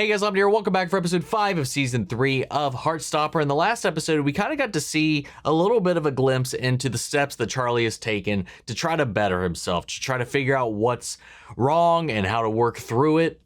Hey guys, I'm here. Welcome back for episode 5 of season 3 of Heartstopper. In the last episode, we kind of got to see a little bit of a glimpse into the steps that Charlie has taken to try to better himself, to try to figure out what's wrong and how to work through it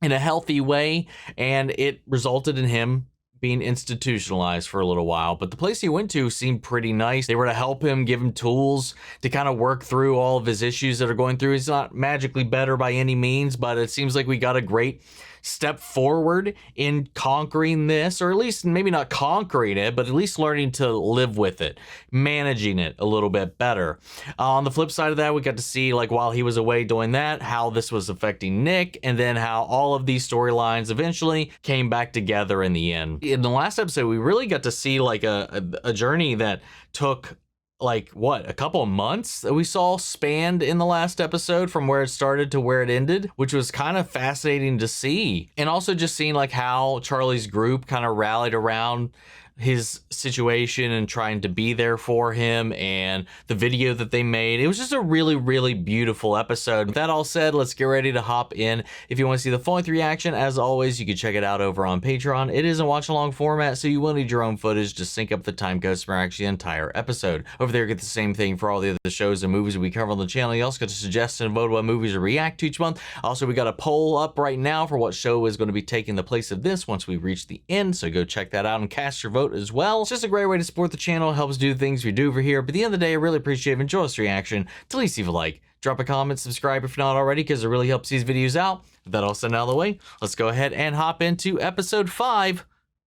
in a healthy way. And it resulted in him being institutionalized for a little while, but the place he went to seemed pretty nice. They were to help him, give him tools to kind of work through all of his issues that are going through. He's not magically better by any means, but it seems like we got a great step forward in conquering this, or at least maybe not conquering it, but at least learning to live with it, managing it a little bit better. On the flip side of that, we got to see, like, while he was away doing that, how this was affecting Nick, and then how all of these storylines eventually came back together in the end. In the last episode, we really got to see like a journey that took like what, a couple of months that we saw spanned in the last episode from where it started to where it ended, which was kind of fascinating to see. And also just seeing like how Charlie's group kind of rallied around his situation and trying to be there for him, and the video that they made. It was just a really, really beautiful episode. With that all said, let's get ready to hop in. If you want to see the full length reaction, as always, you can check it out over on Patreon. It is a watch along format, so you will need your own footage to sync up the time codes for actually the entire episode. Over there, you get the same thing for all the other shows and movies we cover on the channel. You also get to suggest and vote what movies to react to each month. Also, we got a poll up right now for what show is going to be taking the place of this once we reach the end, so go check that out and cast your vote as well. It's just a great way to support the channel, helps do the things we do over here. But at the end of the day, I really appreciate it. Enjoy this reaction. To at least leave a like, drop a comment, subscribe if you're not already, because it really helps these videos out. With that all said and out of the way, let's go ahead and hop into episode 5,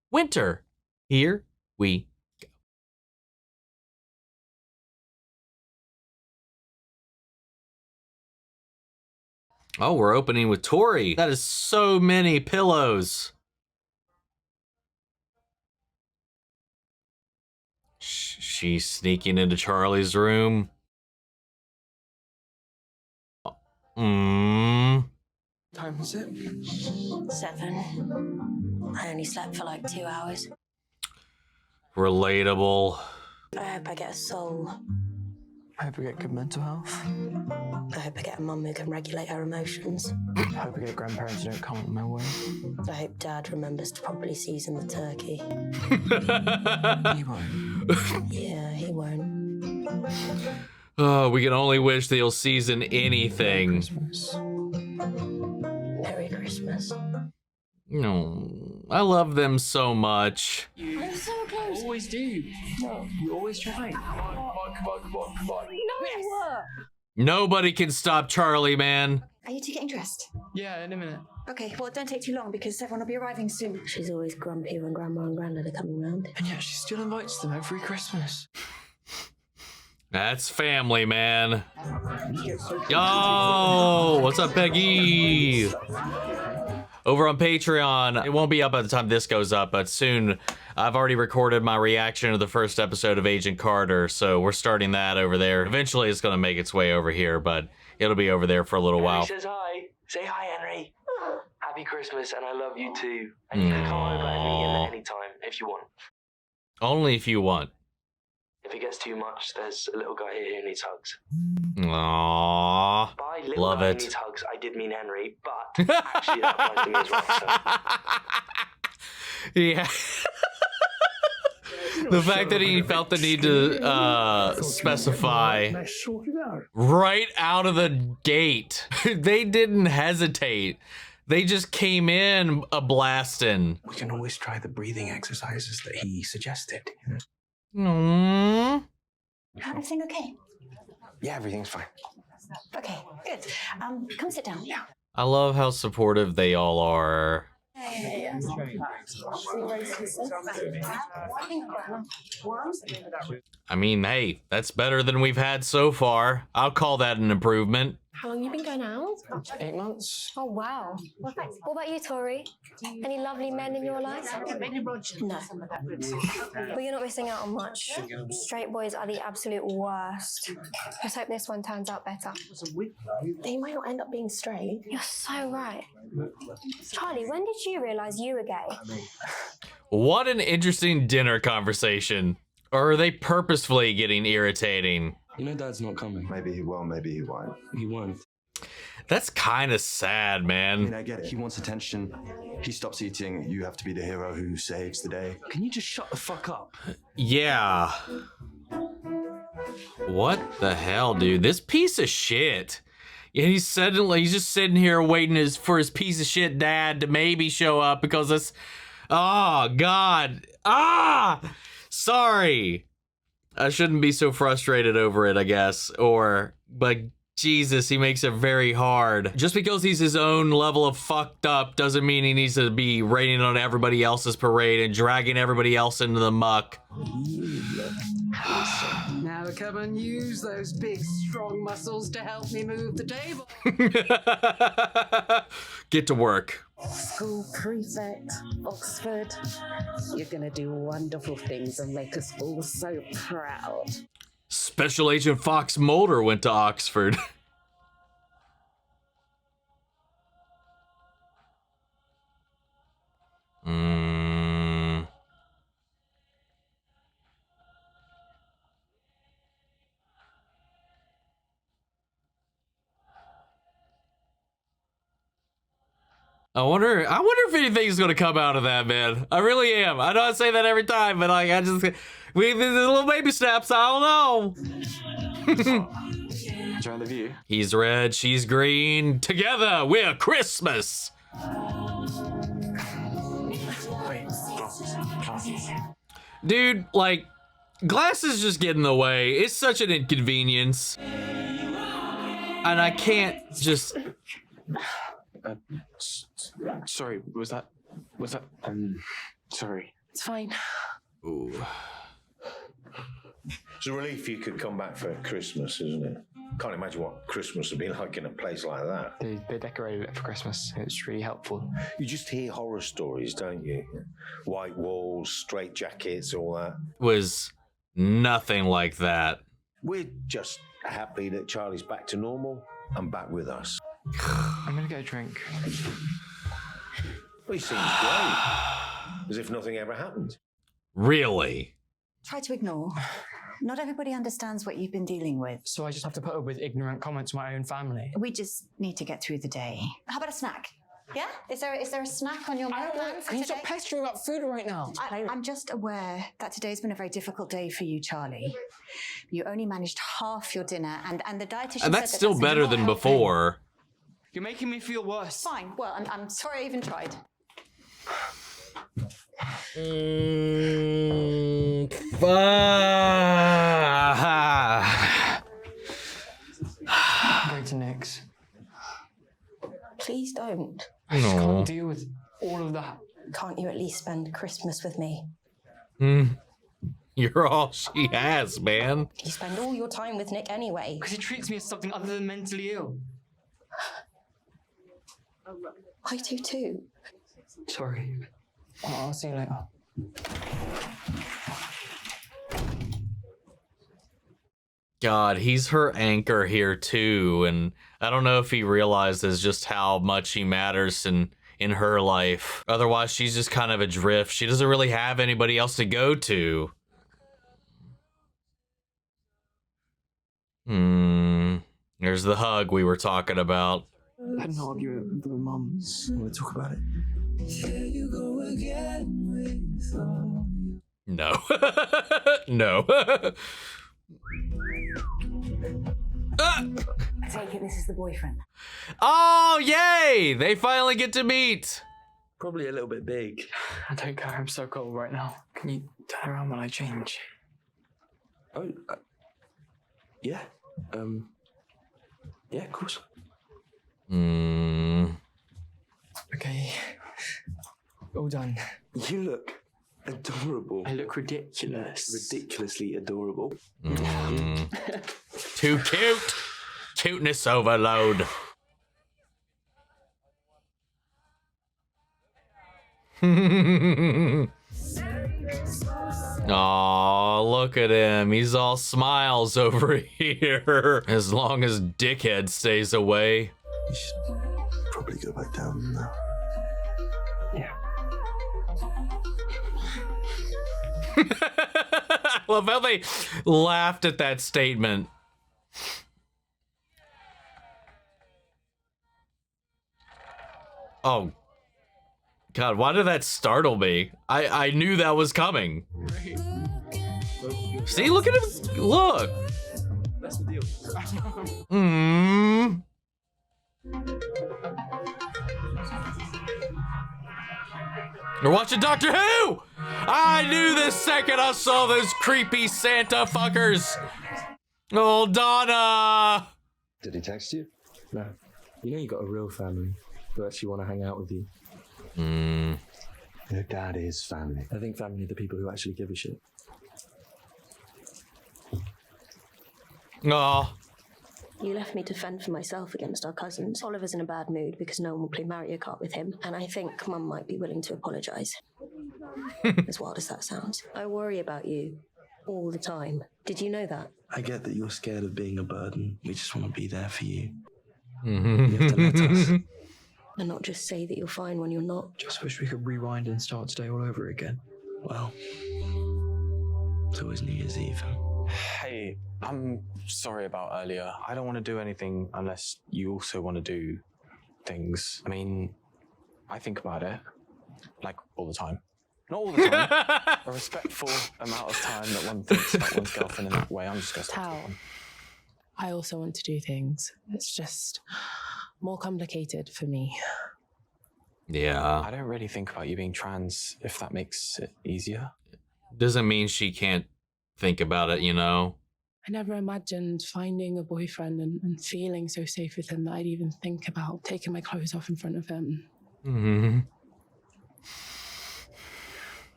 Winter. Here we go. Oh, we're opening with Tori. That is so many pillows. She's sneaking into Charlie's room. Time is it? 7. I only slept for like 2 hours. Relatable. I hope I get a soul. I hope I get good mental health. I hope I get a mum who can regulate her emotions. I hope I get grandparents who don't come on my way. I hope Dad remembers to properly season the turkey. He won't. Yeah, he won't. Oh, we can only wish that he'll season anything. Christmas. Merry Christmas. No, I love them so much. I'm so close. Always do. No, you always try. Come on. No! Nobody can stop Charlie, man. Are you two getting dressed? Yeah, in a minute. Okay, well, don't take too long because everyone will be arriving soon. She's always grumpy when Grandma and Grandad are coming round. And yet she still invites them every Christmas. That's family, man. Yo, what's up, Peggy? Over on Patreon, it won't be up by the time this goes up, but soon. I've already recorded my reaction to the first episode of Agent Carter, so we're starting that over there. Eventually, it's going to make its way over here, but it'll be over there for a little while. Henry says hi. Say hi, Henry. Happy Christmas, and I love you too. And you can come over and meet him at any time if you want. Only if you want. If it gets too much, there's a little guy here who needs hugs. Aww. By little Love guy it. who needs hugs, I did mean Henry, but actually that applies to me as well. So. Yeah. The fact that he felt the need to specify right out of the gate. They didn't hesitate. They just came in a-blasting. We can always try the breathing exercises that he suggested. Everything okay? Yeah, everything's fine. Okay, good. Come sit down. Yeah. I love how supportive they all are. I mean, hey, that's better than we've had so far. I'll call that an improvement. How long you been going out? 8 months. Oh, wow. What about you, Tori? Any lovely men in your life? No. Well, you're not missing out on much. Straight boys are the absolute worst. Let's hope this one turns out better. They might not end up being straight. You're so right. Charlie, when did you realise you were gay? What an interesting dinner conversation. Or are they purposefully getting irritating? You know Dad's not coming. Maybe he will, maybe he won't. He won't. That's kind of sad, I man. mean, I get it. He wants attention. He stops eating. You have to be the hero who saves the day. Can you just shut the fuck up? Yeah. What the hell, dude? This piece of shit. And he's just sitting here waiting for his piece of shit dad to maybe show up because it's, oh God. Sorry. I shouldn't be so frustrated over it, I guess. But Jesus, he makes it very hard. Just because he's his own level of fucked up doesn't mean he needs to be raining on everybody else's parade and dragging everybody else into the muck. Now come and use those big, strong muscles to help me move the table. Get to work. School prefect, Oxford. You're gonna do wonderful things and make us all so proud. Special Agent Fox Mulder went to Oxford. I wonder if anything's gonna come out of that, man. I really am. I know I say that every time, but like there's little baby steps. I don't know. Enjoying the view? He's red, she's green. Together we're Christmas. Wait, glasses. Dude, like, glasses just get in the way. It's such an inconvenience. And I can't just... Sorry, was that, sorry. It's fine. Ooh. It's a relief you could come back for Christmas, isn't it? Can't imagine what Christmas would be like in a place like that. They decorated it for Christmas. It's really helpful. You just hear horror stories, don't you? White walls, straight jackets, all that. Was nothing like that. We're just happy that Charlie's back to normal and back with us. I'm gonna get a drink. Well, he seems great. As if nothing ever happened. Really? Try to ignore. Not everybody understands what you've been dealing with. So I just have to put up with ignorant comments from my own family. We just need to get through the day. How about a snack? Yeah? Is there a snack on your meal plan for Can you today? stop pestering about food right now? I'm just aware that today's been a very difficult day for you, Charlie. You only managed half your dinner, and the dietitian And that's said still that's better not than helping. before. You're making me feel worse. Fine. Well, I'm sorry I even tried. I'm going to Nick's. Please don't. I just No. can't deal with all of that. Can't you at least spend Christmas with me? You're all she has, man. You spend all your time with Nick anyway. Because he treats me as something other than mentally ill. I do too. Sorry. I'll see you later. God, he's her anchor here too, and I don't know if he realizes just how much he matters in her life. Otherwise, she's just kind of adrift. She doesn't really have anybody else to go to. There's the hug we were talking about. I had an argument with my mum. Want to talk about it? No. No. I take it this is the boyfriend. Oh, yay! They finally get to meet. Probably a little bit big. I don't care. I'm so cold right now. Can you turn around when I change? Oh, yeah. Yeah, of course. Okay. All done. You look adorable. I look ridiculous. Ridiculously adorable. Too cute. Cuteness overload. Aw, look at him. He's all smiles over here. As long as Dickhead stays away. You should probably go back down now. Yeah. I love how they laughed at that statement. Oh. God, why did that startle me? I knew that was coming. See, look at him. Look. That's the deal. We're watching Doctor Who! I knew this second I saw those creepy Santa fuckers. Oh, Donna! Did he text you? No. You know you got a real family who actually want to hang out with you. Your dad is family. I think family are the people who actually give a shit. Aw. You left me to fend for myself against our cousins. Oliver's in a bad mood because no one will play Mario Kart with him, and I think Mum might be willing to apologise. As wild as that sounds. I worry about you all the time. Did you know that? I get that you're scared of being a burden. We just want to be there for you. You have to let us. And not just say that you're fine when you're not. Just wish we could rewind and start today all over again. Well, it's always New Year's Eve. Hey, I'm sorry about earlier. I don't want to do anything unless you also want to do things. I mean, I think about it, like, all the time. Not all the time. A respectful amount of time that one thinks about one's girlfriend in that way. I'm just going to Tao, I also want to do things. It's just more complicated for me. Yeah. I don't really think about you being trans, if that makes it easier. Doesn't mean she can't think about it, you know? I never imagined finding a boyfriend and feeling so safe with him that I'd even think about taking my clothes off in front of him.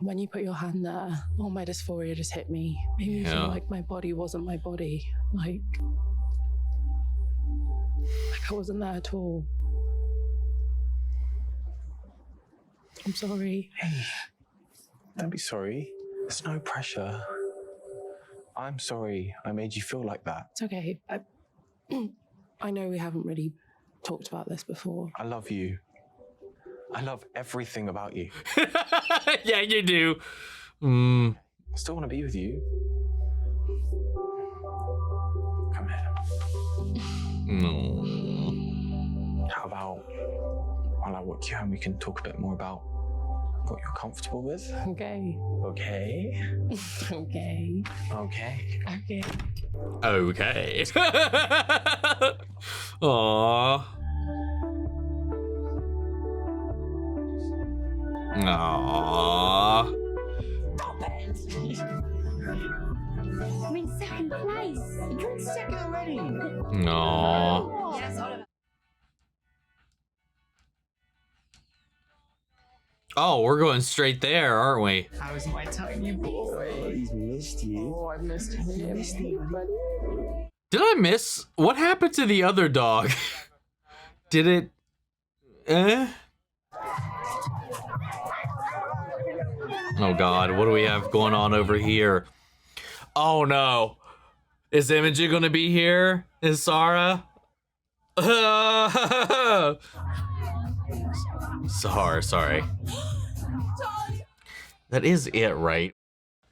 When you put your hand there, all my dysphoria just hit me. Made me feel like my body wasn't my body. Like I wasn't there at all. I'm sorry. Hey, don't be sorry. There's no pressure. I'm sorry I made you feel like that. It's okay. I know we haven't really talked about this before. I love you. I love everything about you. Yeah, you do. I still want to be with you. Come here. No. How about while I walk you home, we can talk a bit more about what you're comfortable with? Okay. Okay. Okay. Okay. Okay. Okay. Aww. Aww. Stop it! I'm in second place. You're in second already. Aww. Yes, Oliver. Oh, we're going straight there, aren't we? How's my tiny boy? He's missed you. Oh, I've missed him. Did I miss? What happened to the other dog? Did it? Oh God, what do we have going on over here? Oh no. Is Imogen gonna be here? Is Sarah? Sorry. That is it, right?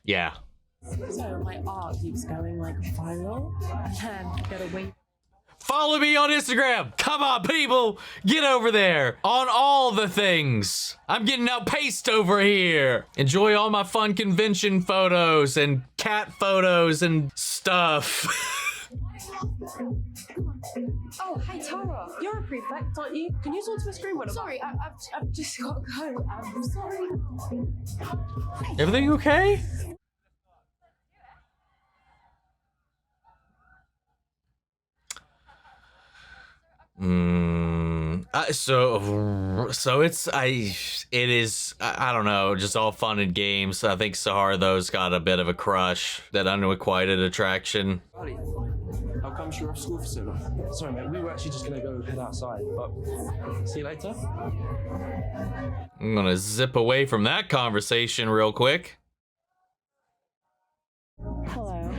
Yeah. So my art keeps going like viral, and I gotta wait. Follow me on Instagram. Come on, people. Get over there on all the things. I'm getting outpaced over here. Enjoy all my fun convention photos and cat photos and stuff. Oh, hey Tara, you're a prefect, aren't you? Can you talk to the screen when I'm Sorry, I've just got to go. I'm sorry. Everything okay? It is, I don't know, just all fun and games. I think Sahar, though's got a bit of a crush, that unrequited attraction. Buddy, how come you're off school for so long? Sorry, mate, we were actually just gonna go head outside, but see you later. I'm gonna zip away from that conversation real quick. Hello.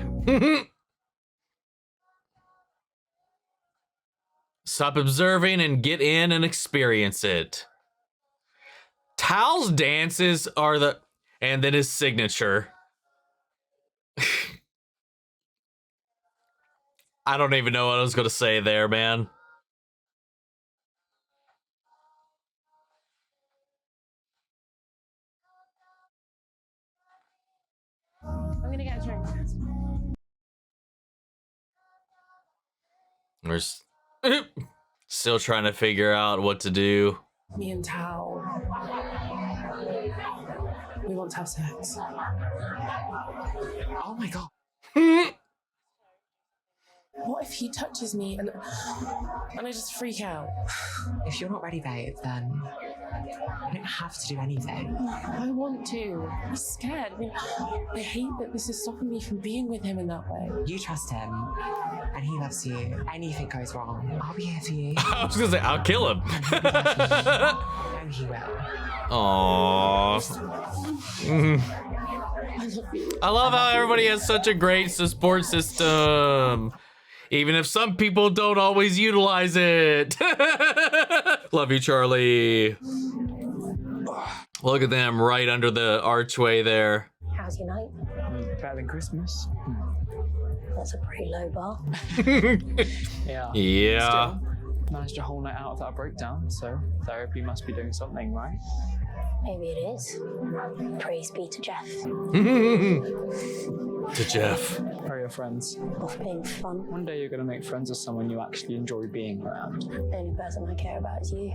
Stop observing and get in and experience it. Tao's dances are the... And then his signature. I don't even know what I was going to say there, man. I'm gonna get a drink. We're still trying to figure out what to do. Me and Tao. We want to have sex. Oh my god. What if he touches me and I just freak out? If you're not ready, babe, then you don't have to do anything. I want to. I'm scared. I mean, I hate that this is stopping me from being with him in that way. You trust him, and he loves you. Anything goes wrong, I'll be here for you. I was gonna say, I'll kill him. No, he will. Aww. I love how everybody has such a great support system. Even if some people don't always utilize it. Love you, Charlie. Look at them right under the archway there. How's your night? Better than Christmas. That's a pretty low bar. Yeah. Yeah. Still, managed a whole night out without a breakdown, so therapy must be doing something, right? Maybe it is. Praise be to Jeff. To Jeff. How are your friends? Off being fun. One day you're going to make friends with someone you actually enjoy being around. The only person I care about is you.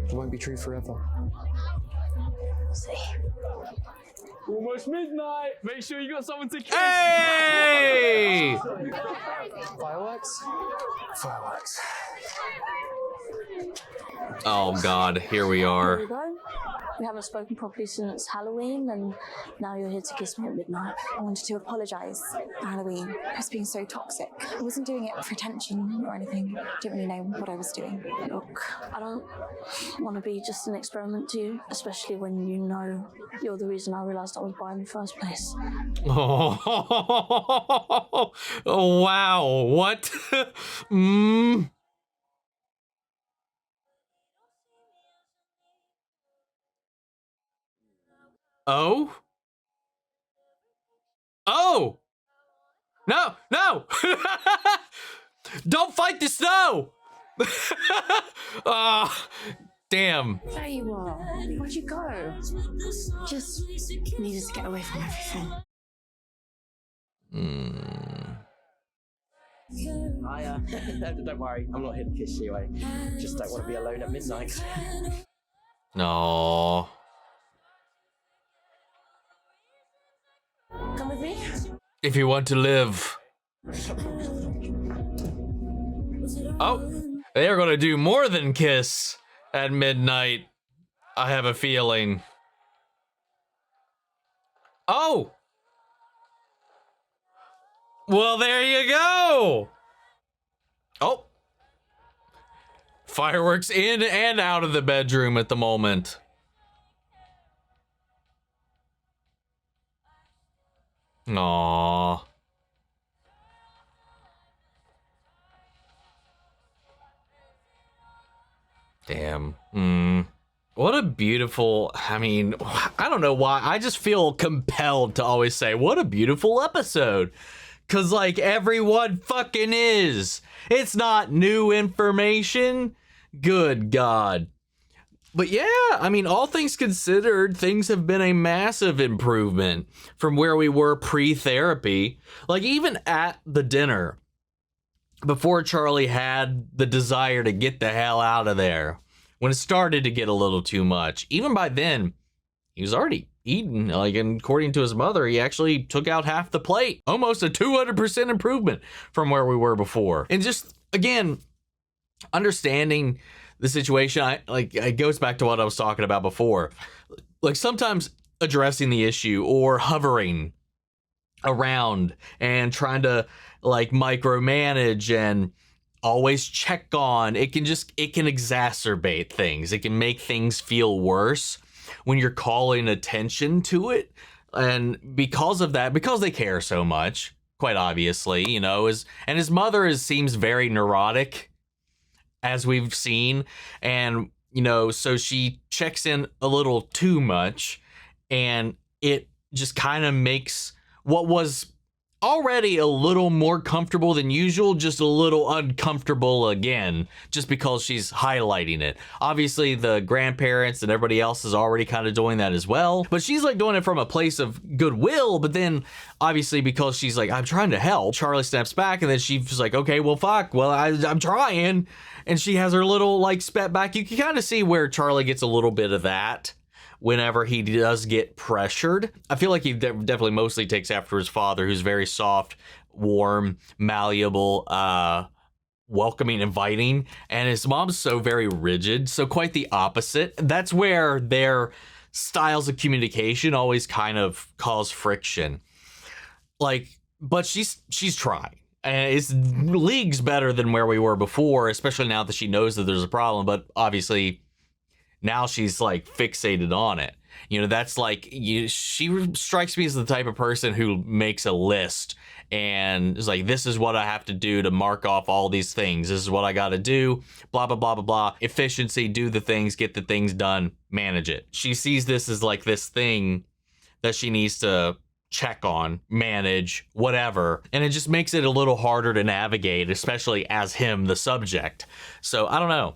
It won't be true forever. We'll see. Almost midnight. Make sure you got someone to kiss. Hey! Fireworks? Fireworks. Oh God, here we There are. we go. We haven't spoken properly since Halloween, and now you're here to kiss me at midnight. I wanted to apologise for Halloween. I was being so toxic. I wasn't doing it for attention or anything. I didn't really know what I was doing. Look, I don't want to be just an experiment to you, especially when you know you're the reason I realised I was bi in the first place. Oh, oh wow, what? Oh? Oh! No, no! Don't fight the snow! Ah, damn. There you are. Where'd you go? Just needed to get away from everything. Don't worry, I'm not here to kiss you. I just don't want to be alone at midnight. No. Come with me. If you want to live. Oh, they are going to do more than kiss at midnight. I have a feeling. Oh! Well, there you go! Oh. Fireworks in and out of the bedroom at the moment. Aww. Damn. What a beautiful, I mean, I don't know why. I just feel compelled to always say, what a beautiful episode. Cause like everyone fucking is. It's not new information. Good God. But yeah, I mean, all things considered, things have been a massive improvement from where we were pre-therapy. Like even at the dinner, before Charlie had the desire to get the hell out of there, when it started to get a little too much, even by then, he was already eaten. Like, and according to his mother, he actually took out half the plate. Almost a 200% improvement from where we were before. And just, again, understanding the situation, it goes back to what I was talking about before. Like sometimes addressing the issue or hovering around and trying to like micromanage and always check on, it can exacerbate things. It can make things feel worse when you're calling attention to it. And because of that, because they care so much, quite obviously, you know, his mother seems very neurotic, as we've seen, and you know, so she checks in a little too much, and it just kind of makes what was already a little more comfortable than usual, just a little uncomfortable again, just because she's highlighting it. Obviously, the grandparents and everybody else is already kind of doing that as well, but she's like doing it from a place of goodwill. But then obviously, because she's like, I'm trying to help, Charlie steps back, and then she's like, okay, well, fuck, well, I'm trying. And she has her little like spat back. You can kind of see where Charlie gets a little bit of that whenever he does get pressured. I feel like he definitely mostly takes after his father, who's very soft, warm, malleable, welcoming, inviting, and his mom's so very rigid, so quite the opposite. That's where their styles of communication always kind of cause friction. Like, but she's trying. And it's leagues better than where we were before, especially now that she knows that there's a problem. But obviously, now she's like fixated on it. You know, that's like, she strikes me as the type of person who makes a list and is like, this is what I have to do to mark off all these things. This is what I got to do. Blah, blah, blah, blah, blah. Efficiency, do the things, get the things done, manage it. She sees this as like this thing that she needs to check on, manage, whatever. And it just makes it a little harder to navigate, especially as him, the subject. So I don't know.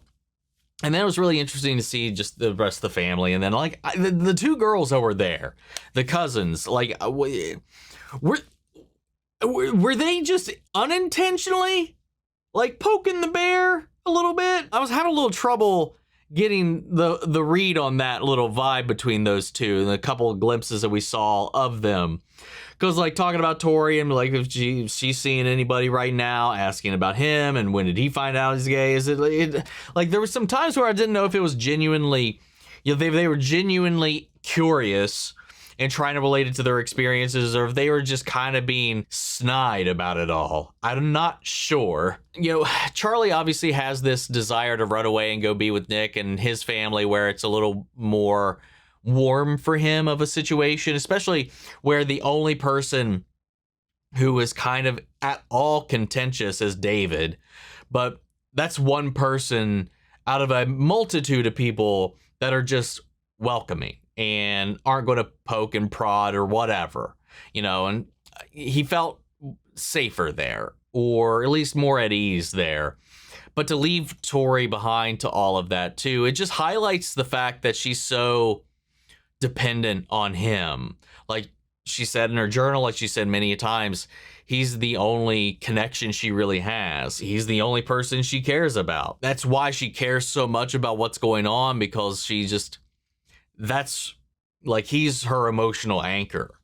And then it was really interesting to see just the rest of the family. And then like the two girls that were there, the cousins, like were they just unintentionally like poking the bear a little bit? I was having a little trouble getting the read on that little vibe between those two and a couple of glimpses that we saw of them. Because like talking about Tori and like if she's seeing anybody right now, asking about him and when did he find out he's gay? Is it like there were some times where I didn't know if it was genuinely, you know, they were genuinely curious and trying to relate it to their experiences, or if they were just kind of being snide about it all. I'm not sure. You know, Charlie obviously has this desire to run away and go be with Nick and his family, where it's a little more warm for him of a situation, especially where the only person who is kind of at all contentious is David. But that's one person out of a multitude of people that are just welcoming and aren't going to poke and prod or whatever, you know, and he felt safer there, or at least more at ease there. But to leave Tori behind to all of that too, it just highlights the fact that she's so dependent on him. Like she said in her journal, like she said many times, he's the only connection she really has. He's the only person she cares about. That's why she cares so much about what's going on, because she just, that's like, he's her emotional anchor,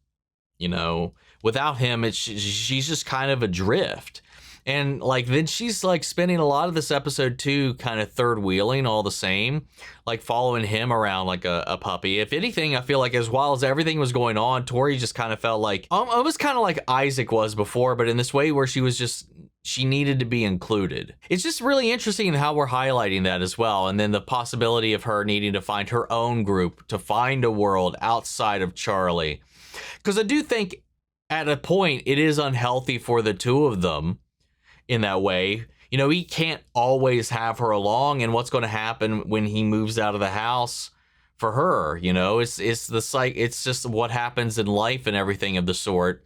you know. Without him, she's just kind of adrift. And like then she's like spending a lot of this episode too kind of third wheeling all the same, like following him around like a puppy. If anything, I feel like as well as everything was going on, Tori just kind of felt like almost kind of like Isaac was before, but in this way where she needed to be included. It's just really interesting how we're highlighting that as well. And then the possibility of her needing to find her own group, to find a world outside of Charlie. Because I do think at a point it is unhealthy for the two of them in that way. You know, he can't always have her along, and what's going to happen when he moves out of the house for her, you know, it's just what happens in life and everything of the sort.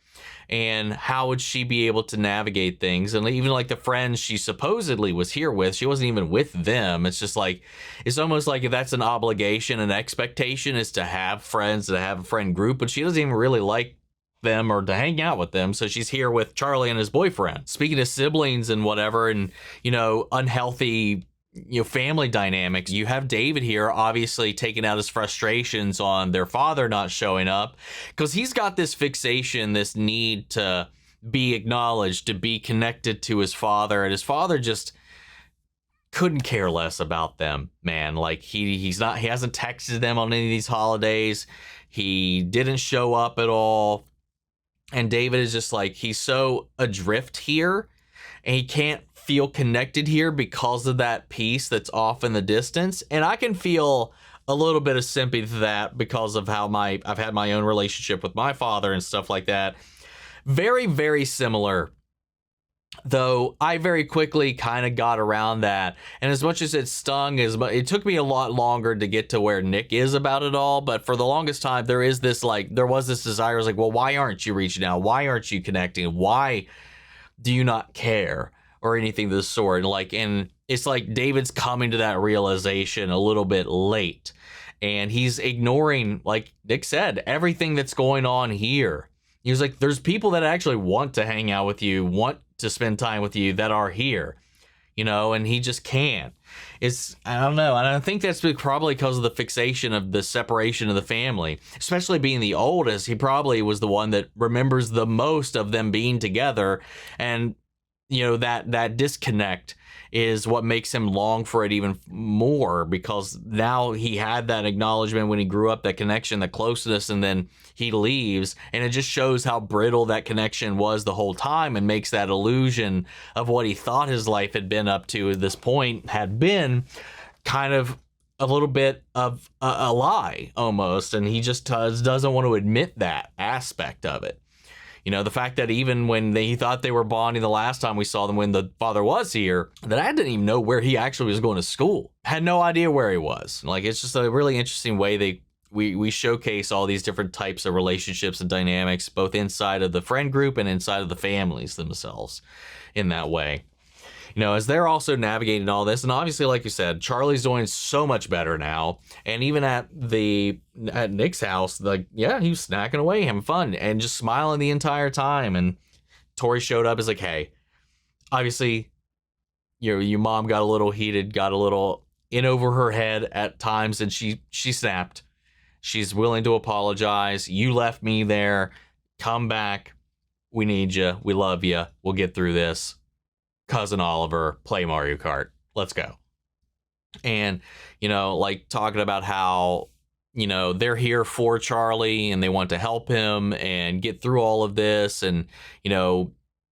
And how would she be able to navigate things? And even like the friends she supposedly was here with, she wasn't even with them. It's just like, it's almost like if that's an obligation, an expectation is to have friends, to have a friend group, but she doesn't even really like them or to hang out with them, so she's here with Charlie and his boyfriend. Speaking of siblings and whatever, and you know, unhealthy, you know, family dynamics, you have David here obviously taking out his frustrations on their father not showing up, because he's got this fixation, this need to be acknowledged, to be connected to his father, and his father just couldn't care less about them, man. Like he hasn't texted them on any of these holidays. He didn't show up at all. And David is just like, he's so adrift here and he can't feel connected here because of that piece that's off in the distance. And I can feel a little bit of sympathy to that because of how I've had my own relationship with my father and stuff like that. Very, very similar Though I very quickly kind of got around that. And as much as it stung, it took me a lot longer to get to where Nick is about it all. But for the longest time, there was this desire. I was like, well, why aren't you reaching out? Why aren't you connecting? Why do you not care or anything of the sort? And it's like David's coming to that realization a little bit late. And he's ignoring, like Nick said, everything that's going on here. He was like, there's people that actually want to hang out with you, want to spend time with you, that are here, and he just can't. I don't know. And I think that's probably because of the fixation of the separation of the family, especially being the oldest. He probably was the one that remembers the most of them being together. And, that disconnect is what makes him long for it even more, because now he had that acknowledgement when he grew up, that connection, that closeness, and then he leaves, and it just shows how brittle that connection was the whole time, and makes that illusion of what he thought his life had been up to at this point had been kind of a little bit of a lie almost, and he just doesn't want to admit that aspect of it. The fact that even when he thought they were bonding the last time we saw them, when the father was here, that I didn't even know where he actually was going to school. Had no idea where he was. It's just a really interesting way we showcase all these different types of relationships and dynamics, both inside of the friend group and inside of the families themselves in that way. As they're also navigating all this, and obviously, like you said, Charlie's doing so much better now. And even at Nick's house, he was snacking away, having fun, and just smiling the entire time. And Tori showed up, is like, hey, obviously, your mom got a little heated, got a little in over her head at times, and she snapped. She's willing to apologize. You left me there. Come back. We need you. We love you. We'll get through this. Cousin Oliver, play Mario Kart. Let's go. And, talking about how, they're here for Charlie and they want to help him and get through all of this. And,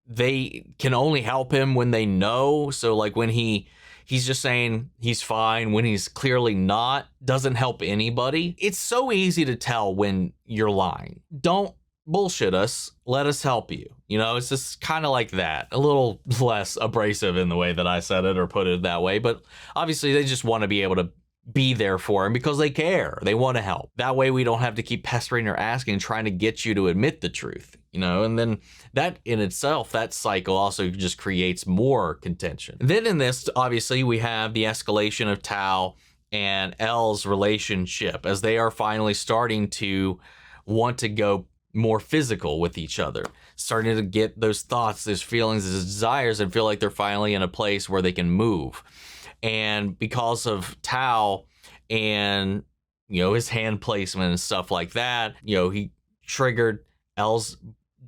they can only help him when they know. So when he's just saying he's fine when he's clearly not, doesn't help anybody. It's so easy to tell when you're lying. Don't bullshit us. Let us help you. It's just kind of like that. A little less abrasive in the way that I said it or put it that way. But obviously they just want to be able to be there for him because they care. They want to help. That way we don't have to keep pestering or asking, trying to get you to admit the truth. And then that in itself, that cycle also just creates more contention. Then in this, obviously, we have the escalation of Tao and Elle's relationship as they are finally starting to want to go more physical with each other, starting to get those thoughts, those feelings, those desires, and feel like they're finally in a place where they can move. And because of Tao and, his hand placement and stuff like that, he triggered Elle's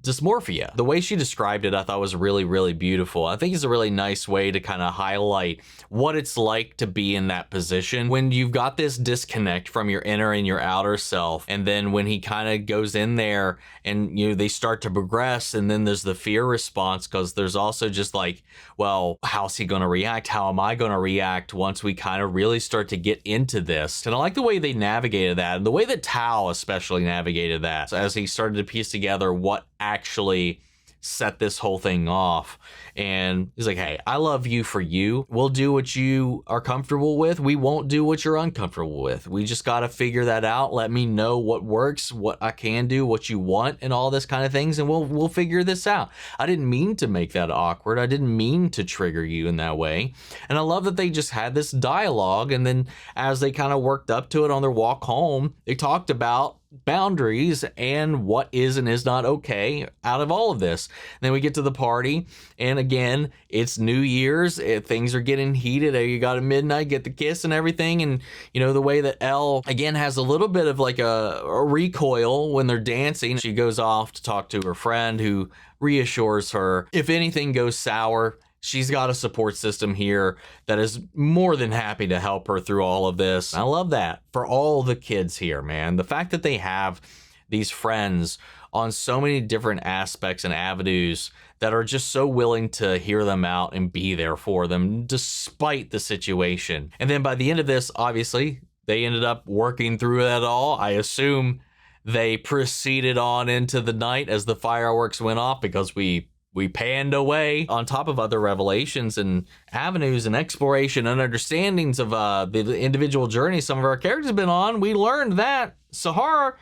dysmorphia. The way she described it, I thought was really, really beautiful. I think it's a really nice way to kind of highlight what it's like to be in that position when you've got this disconnect from your inner and your outer self. And then when he kind of goes in there and, they start to progress, and then there's the fear response, because there's also just like, well, how's he going to react? How am I going to react once we kind of really start to get into this? And I like the way they navigated that, and the way that Tao especially navigated that as he started to piece together what actually set this whole thing off. And he's like, hey, I love you for you. We'll do what you are comfortable with. We won't do what you're uncomfortable with. We just got to figure that out. Let me know what works, what I can do, what you want, and all this kind of things, and we'll figure this out. I didn't mean to make that awkward. I didn't mean to trigger you in that way. And I love that they just had this dialogue, and then as they kind of worked up to it on their walk home, they talked about boundaries and what is and is not okay out of all of this. And then we get to the party, and again, it's New Year's. Things are getting heated. You got at midnight, get the kiss and everything. And the way that Elle again has a little bit of like a recoil when they're dancing. She goes off to talk to her friend, who reassures her if anything goes sour, she's got a support system here that is more than happy to help her through all of this. I love that for all the kids here, man. The fact that they have these friends on so many different aspects and avenues that are just so willing to hear them out and be there for them despite the situation. And then by the end of this, obviously, they ended up working through that all. I assume they proceeded on into the night as the fireworks went off, because we we panned away on top of other revelations and avenues and exploration and understandings of the individual journey some of our characters have been on. We learned that Sahara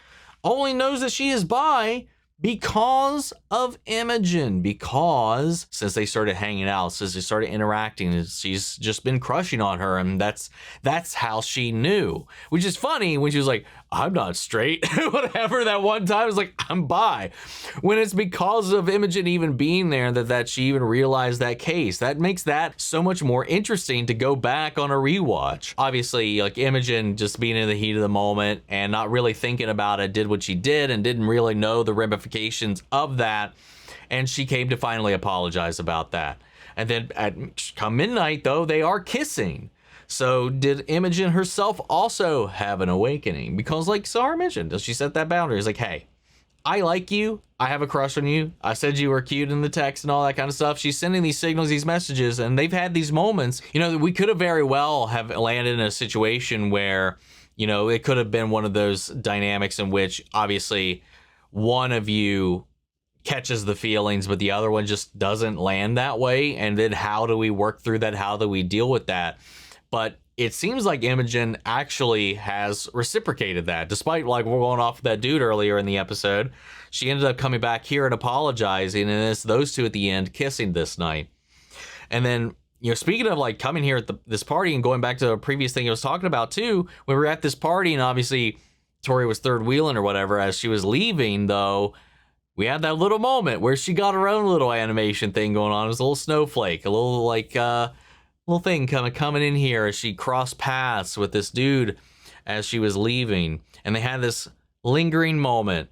only knows that she is bi because of Imogen, because since they started hanging out, since they started interacting, she's just been crushing on her, and that's how she knew. Which is funny when she was like, I'm not straight, whatever, that one time, it was like, I'm bi. When it's because of Imogen even being there that she even realized that case. That makes that so much more interesting to go back on a rewatch. Obviously, like, Imogen just being in the heat of the moment and not really thinking about it, did what she did and didn't really know the ramifications of that. And she came to finally apologize about that. And then at come midnight, though, they are kissing. So did Imogen herself also have an awakening? Because like Sarah mentioned, she set that boundary. It's like, hey, I like you. I have a crush on you. I said you were cute in the text and all that kind of stuff. She's sending these signals, these messages, and they've had these moments. You know, we could have very well have landed in a situation where, you know, it could have been one of those dynamics in which obviously one of you catches the feelings, but the other one just doesn't land that way. And then how do we work through that? How do we deal with that? But it seems like Imogen actually has reciprocated that. Despite, like, we're going off with that dude earlier in the episode, she ended up coming back here and apologizing, and it's those two at the end kissing this night. And then, you know, speaking of like coming here at this party and going back to a previous thing I was talking about too, when we were at this party and obviously Tori was third wheeling or whatever, as she was leaving though, we had that little moment where she got her own little animation thing going on. It was a little snowflake, a little like little thing coming in here as she crossed paths with this dude as she was leaving, and they had this lingering moment,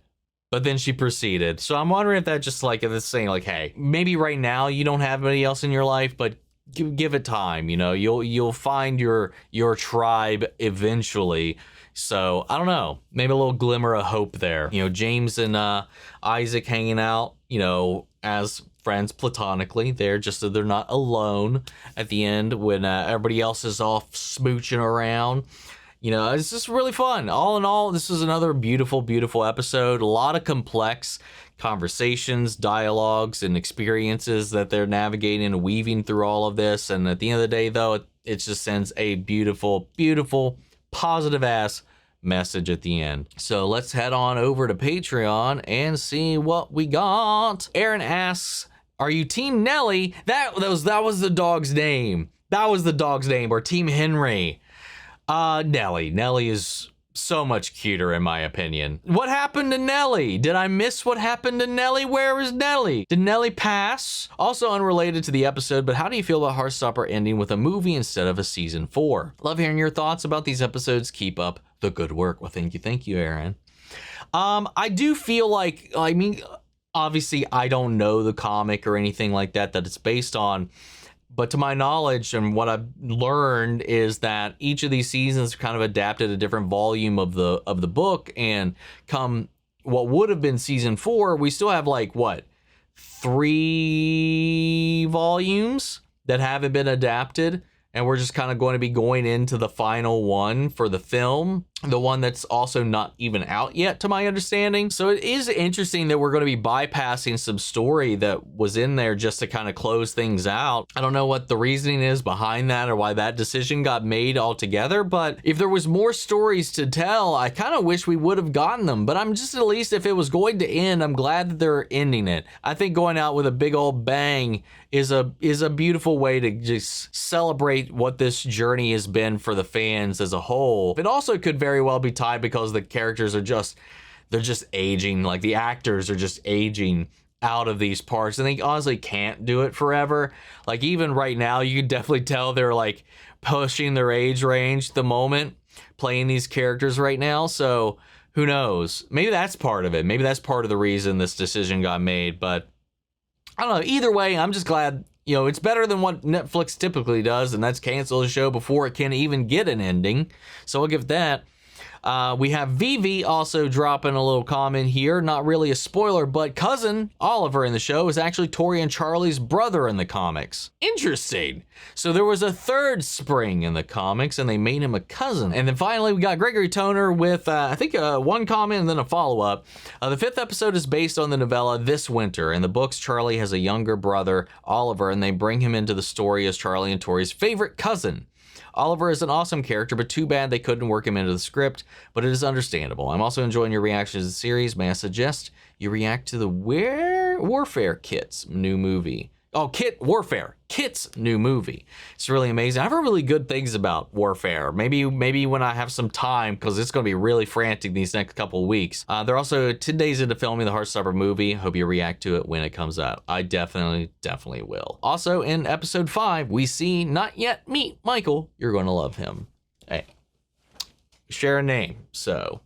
but then she proceeded. So I'm wondering if that just like this saying like, hey, maybe right now you don't have anybody else in your life, but give it time. You know, you'll find your tribe eventually. So I don't know, maybe a little glimmer of hope there. You know, James and Isaac hanging out, you know, as friends platonically there, just so they're not alone at the end when everybody else is off smooching around. You know, it's just really fun. All in all, this is another beautiful, beautiful episode. A lot of complex conversations, dialogues, and experiences that they're navigating and weaving through all of this. And at the end of the day, though, it just sends a beautiful, beautiful, positive-ass message at the end. So let's head on over to Patreon and see what we got. Aaron asks, are you Team Nelly? That was the dog's name. That was the dog's name, or Team Henry. Nelly. Nelly is so much cuter in my opinion. What happened to Nelly? Did I miss what happened to Nelly? Where is Nelly? Did Nelly pass? Also unrelated to the episode, but how do you feel about Heartstopper ending with a movie instead of a season 4? Love hearing your thoughts about these episodes. Keep up the good work. Well, thank you, Aaron. I do feel like, I mean, obviously I don't know the comic or anything like that it's based on, but to my knowledge and what I've learned is that each of these seasons kind of adapted a different volume of the book, and come what would have been season 4, we still have like what, 3 volumes that haven't been adapted, and we're just kind of going to be going into the final one for the film, the one that's also not even out yet to my understanding. So it is interesting that we're going to be bypassing some story that was in there just to kind of close things out. I don't know what the reasoning is behind that or why that decision got made altogether, but if there was more stories to tell, I kind of wish we would have gotten them. But I'm just, at least if it was going to end, I'm glad that they're ending it. I think going out with a big old bang is a beautiful way to just celebrate what this journey has been for the fans as a whole. It also could very well be tied because the characters are they're just aging, like the actors are just aging out of these parts, and they honestly can't do it forever. Like even right now, you can definitely tell they're like pushing their age range the moment playing these characters right now. So who knows? Maybe that's part of it. Maybe that's part of the reason this decision got made. But I don't know. Either way, I'm just glad, you know, it's better than what Netflix typically does, and that's cancel the show before it can even get an ending. So I'll give that. We have Vivi also dropping a little comment here. Not really a spoiler, but cousin Oliver in the show is actually Tori and Charlie's brother in the comics. Interesting. So there was a third Spring in the comics and they made him a cousin. And then finally we got Gregory Toner with I think one comment and then a follow-up. The 5th episode is based on the novella This Winter. In the books, Charlie has a younger brother, Oliver, and they bring him into the story as Charlie and Tori's favorite cousin. Oliver is an awesome character, but too bad they couldn't work him into the script, but it is understandable. I'm also enjoying your reactions to the series. May I suggest you react to the Warfare Kit's new movie? Oh, Warfare Kit's new movie. It's really amazing. I've heard really good things about Warfare. Maybe when I have some time, because it's going to be really frantic these next couple of weeks. They're also 10 days into filming the Heartstopper movie. Hope you react to it when it comes out. I definitely will. Also, in episode 5, we see not yet meet Michael. You're going to love him. Hey, share a name, so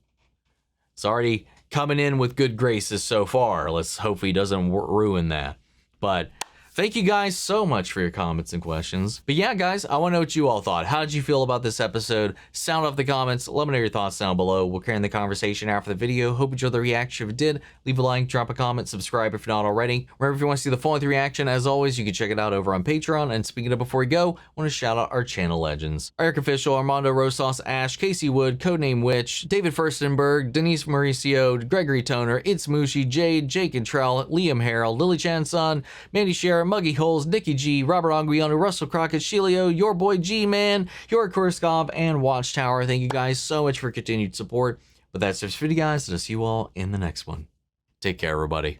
it's already coming in with good graces so far. Let's hope he doesn't ruin that. But thank you guys so much for your comments and questions. But yeah, guys, I want to know what you all thought. How did you feel about this episode? Sound off the comments. Let me know your thoughts down below. We'll carry on the conversation after the video. Hope you enjoyed the reaction. If you did, leave a like, drop a comment, subscribe if you're not already. Remember, if you want to see the full-length reaction, as always, you can check it out over on Patreon. And speaking of before we go, I want to shout out our channel legends. Eric Official, Armando Rosas, Ash, Casey Wood, Codename Witch, David Furstenberg, Denise Mauricio, Gregory Toner, It's Mushi, Jade, Jake and Trell, Liam Harrell, Lily Chan-Sun, Mandy Share, Muggy Holes, Nikki G, Robert Anguiano, Russell Crockett, Shelio, your boy G-Man, your Kurskov, and Watchtower. Thank you guys so much for continued support. But that's it for the video, guys, and I'll see you all in the next one. Take care, everybody.